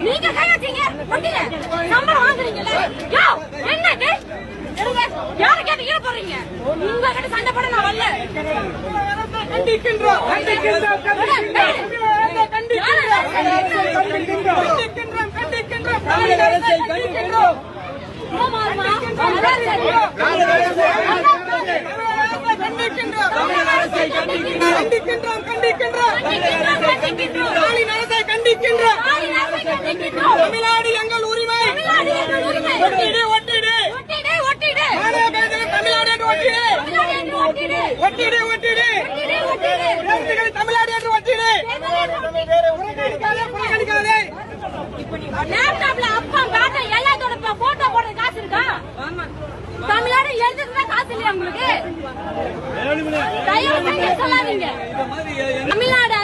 நீங்க கை வச்சீங்க சம்பளம் வாங்குறீங்கல்ல என்னது யாரு கேட்டு ஈடு போடுறீங்க? உங்க கிட்ட சண்டை போட நான் வரல. கண்டிக்கின்றோம் கண்டிக்கின்றோம் தமிழக அரசை கண்டிக்கின்றோம். தமிழ்நாடு எங்கள் உரிமை. ஒட்டிடு ஒட்டிடு தமிழ்நாடு என்று ஒட்டிடு ஒட்டிடு ஒட்டிடு தமிழ்நாடு என்று ஒட்டிடு புறக்கணிக்காதே. லேப்டாப்ல அப்பா பாட்டா எல்லாத்தோட போட்டோ போடுற காசு இருக்கா? தமிழ்நாடு எழுதுறதுதான் காசு இல்லையா உங்களுக்கு? தயவு செஞ்சு சொல்லாதீங்க. தமிழ்நாடு